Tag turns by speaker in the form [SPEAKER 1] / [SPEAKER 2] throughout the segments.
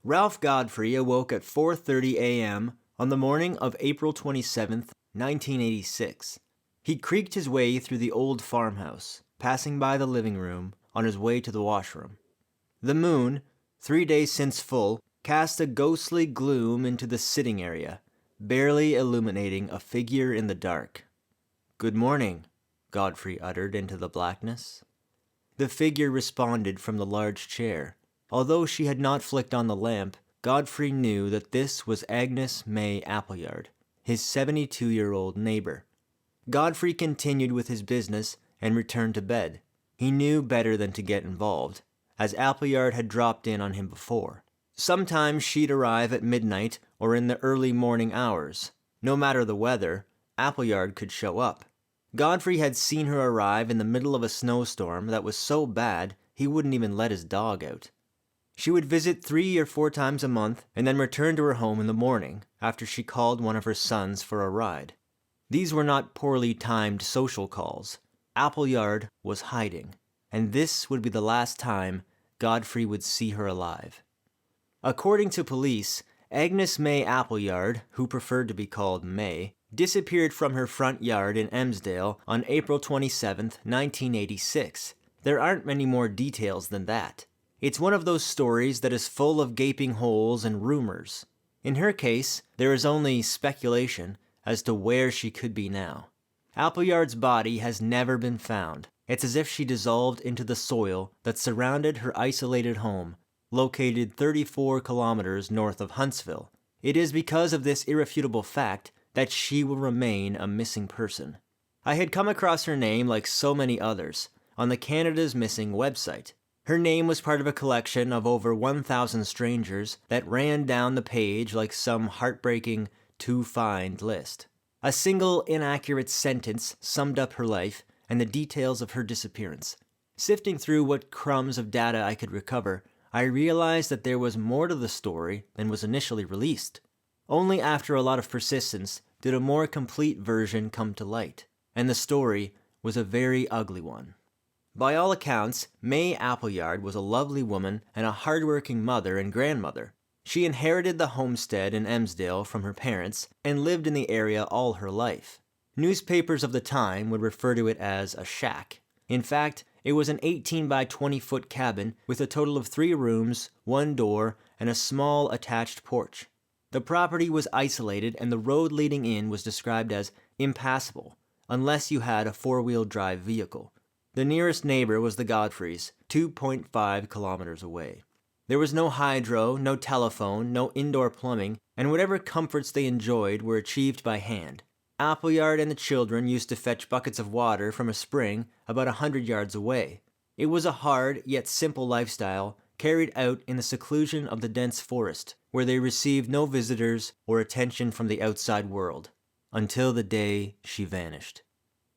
[SPEAKER 1] Ralph Godfrey awoke at 4:30 a.m. on the morning of April 27, 1986. He creaked his way through the old farmhouse, passing by the living room on his way to the washroom. The moon, 3 days since full, cast a ghostly gloom into the sitting area, barely illuminating a figure in the dark. "Good morning," Godfrey uttered into the blackness. The figure responded from the large chair. Although she had not flicked on the lamp, Godfrey knew that this was Agnes May Appleyard, his 72-year-old neighbor. Godfrey continued with his business and returned to bed. He knew better than to get involved, as Appleyard had dropped in on him before. Sometimes she'd arrive at midnight or in the early morning hours. No matter the weather, Appleyard could show up. Godfrey had seen her arrive in the middle of a snowstorm that was so bad he wouldn't even let his dog out. She would visit 3 or 4 times a month and then return to her home in the morning after she called one of her sons for a ride. These were not poorly timed social calls. Appleyard was hiding, and this would be the last time Godfrey would see her alive. According to police, Agnes May Appleyard, who preferred to be called May, disappeared from her front yard in Emsdale on April 27, 1986. There aren't many more details than that. It's one of those stories that is full of gaping holes and rumors. In her case, there is only speculation as to where she could be now. Appleyard's body has never been found. It's as if she dissolved into the soil that surrounded her isolated home, located 34 kilometers north of Huntsville. It is because of this irrefutable fact that she will remain a missing person. I had come across her name, like so many others, on the Canada's Missing website. Her name was part of a collection of over 1,000 strangers that ran down the page like some heartbreaking to-find list. A single inaccurate sentence summed up her life and the details of her disappearance. Sifting through what crumbs of data I could recover, I realized that there was more to the story than was initially released. Only after a lot of persistence did a more complete version come to light, and the story was a very ugly one. By all accounts, May Appleyard was a lovely woman and a hardworking mother and grandmother. She inherited the homestead in Emsdale from her parents and lived in the area all her life. Newspapers of the time would refer to it as a shack. In fact, it was an 18 by 20 foot cabin with a total of 3 rooms, 1 door, and a small attached porch. The property was isolated and the road leading in was described as impassable, unless you had a 4-wheel drive vehicle. The nearest neighbor was the Godfreys, 2.5 kilometers away. There was no hydro, no telephone, no indoor plumbing, and whatever comforts they enjoyed were achieved by hand. Appleyard and the children used to fetch buckets of water from a spring about 100 yards away. It was a hard yet simple lifestyle carried out in the seclusion of the dense forest, where they received no visitors or attention from the outside world, until the day she vanished.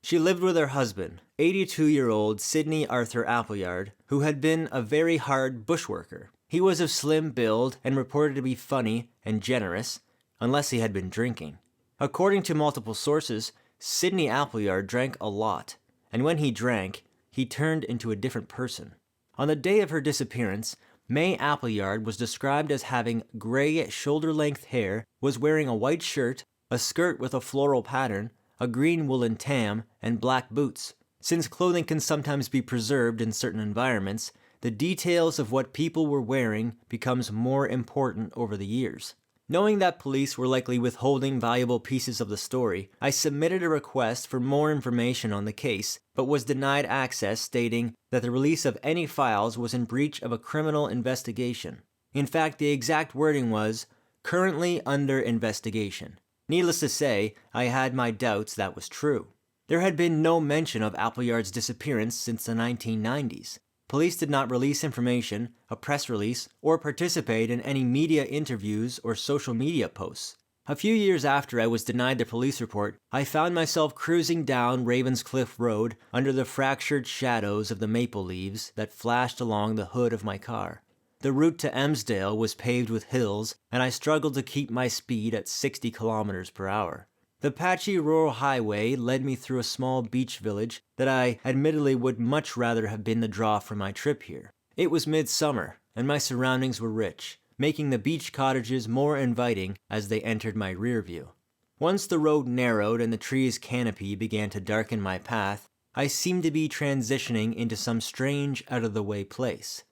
[SPEAKER 1] She lived with her husband, 82-year-old Sidney Arthur Appleyard, who had been a very hard bushworker. He was of slim build and reported to be funny and generous, unless he had been drinking. According to multiple sources, Sidney Appleyard drank a lot, and when he drank, he turned into a different person. On the day of her disappearance, May Appleyard was described as having gray shoulder-length hair, was wearing a white shirt, a skirt with a floral pattern, a green woolen tam, and black boots. Since clothing can sometimes be preserved in certain environments, the details of what people were wearing becomes more important over the years. Knowing that police were likely withholding valuable pieces of the story, I submitted a request for more information on the case, but was denied access, stating that the release of any files was in breach of a criminal investigation. In fact, the exact wording was, "currently under investigation." Needless to say, I had my doubts that was true. There had been no mention of Appleyard's disappearance since the 1990s. Police did not release information, a press release, or participate in any media interviews or social media posts. A few years after I was denied the police report, I found myself cruising down Ravenscliff Road under the fractured shadows of the maple leaves that flashed along the hood of my car. The route to Emsdale was paved with hills, and I struggled to keep my speed at 60 kilometers per hour. The patchy rural highway led me through a small beach village that I admittedly would much rather have been the draw for my trip here. It was midsummer, and my surroundings were rich. making the beach cottages more inviting as they entered my rear view. Once the road narrowed and the tree's canopy began to darken my path, I seemed to be transitioning into some strange, out-of-the-way place.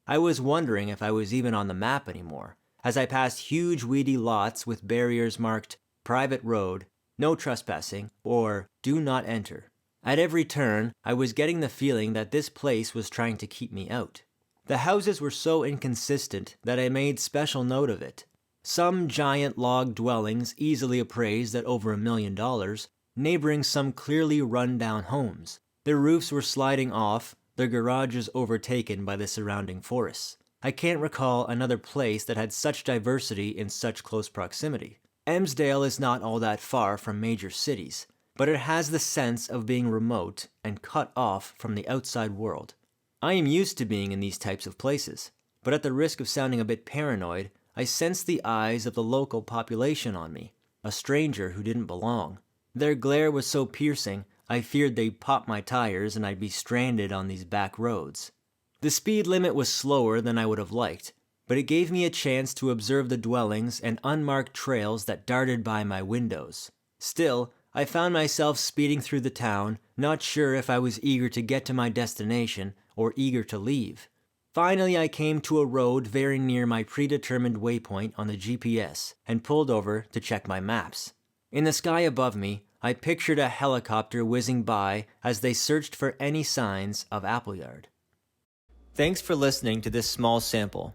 [SPEAKER 1] I was wondering if I was even on the map anymore, as I passed huge weedy lots with barriers marked Private Road, No Trespassing, or Do Not Enter. At every turn, I was getting the feeling that this place was trying to keep me out. The houses were so inconsistent that I made special note of it. Some giant log dwellings easily appraised at over $1 million, neighboring some clearly run-down homes. Their roofs were sliding off, their garages overtaken by the surrounding forests. I can't recall another place that had such diversity in such close proximity. Emsdale is not all that far from major cities, but it has the sense of being remote and cut off from the outside world. I am used to being in these types of places, but at the risk of sounding a bit paranoid, I sensed the eyes of the local population on me, a stranger who didn't belong. Their glare was so piercing, I feared they'd pop my tires and I'd be stranded on these back roads. The speed limit was slower than I would have liked, but it gave me a chance to observe the dwellings and unmarked trails that darted by my windows. Still, I found myself speeding through the town, not sure if I was eager to get to my destination or eager to leave. Finally, I came to a road very near my predetermined waypoint on the GPS and pulled over to check my maps. In the sky above me, I pictured a helicopter whizzing by as they searched for any signs of Appleyard. Thanks for listening to this small sample.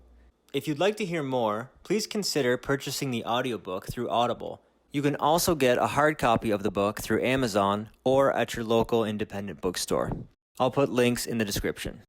[SPEAKER 1] If you'd like to hear more, please consider purchasing the audiobook through Audible. You can also get a hard copy of the book through Amazon or at your local independent bookstore. I'll put links in the description.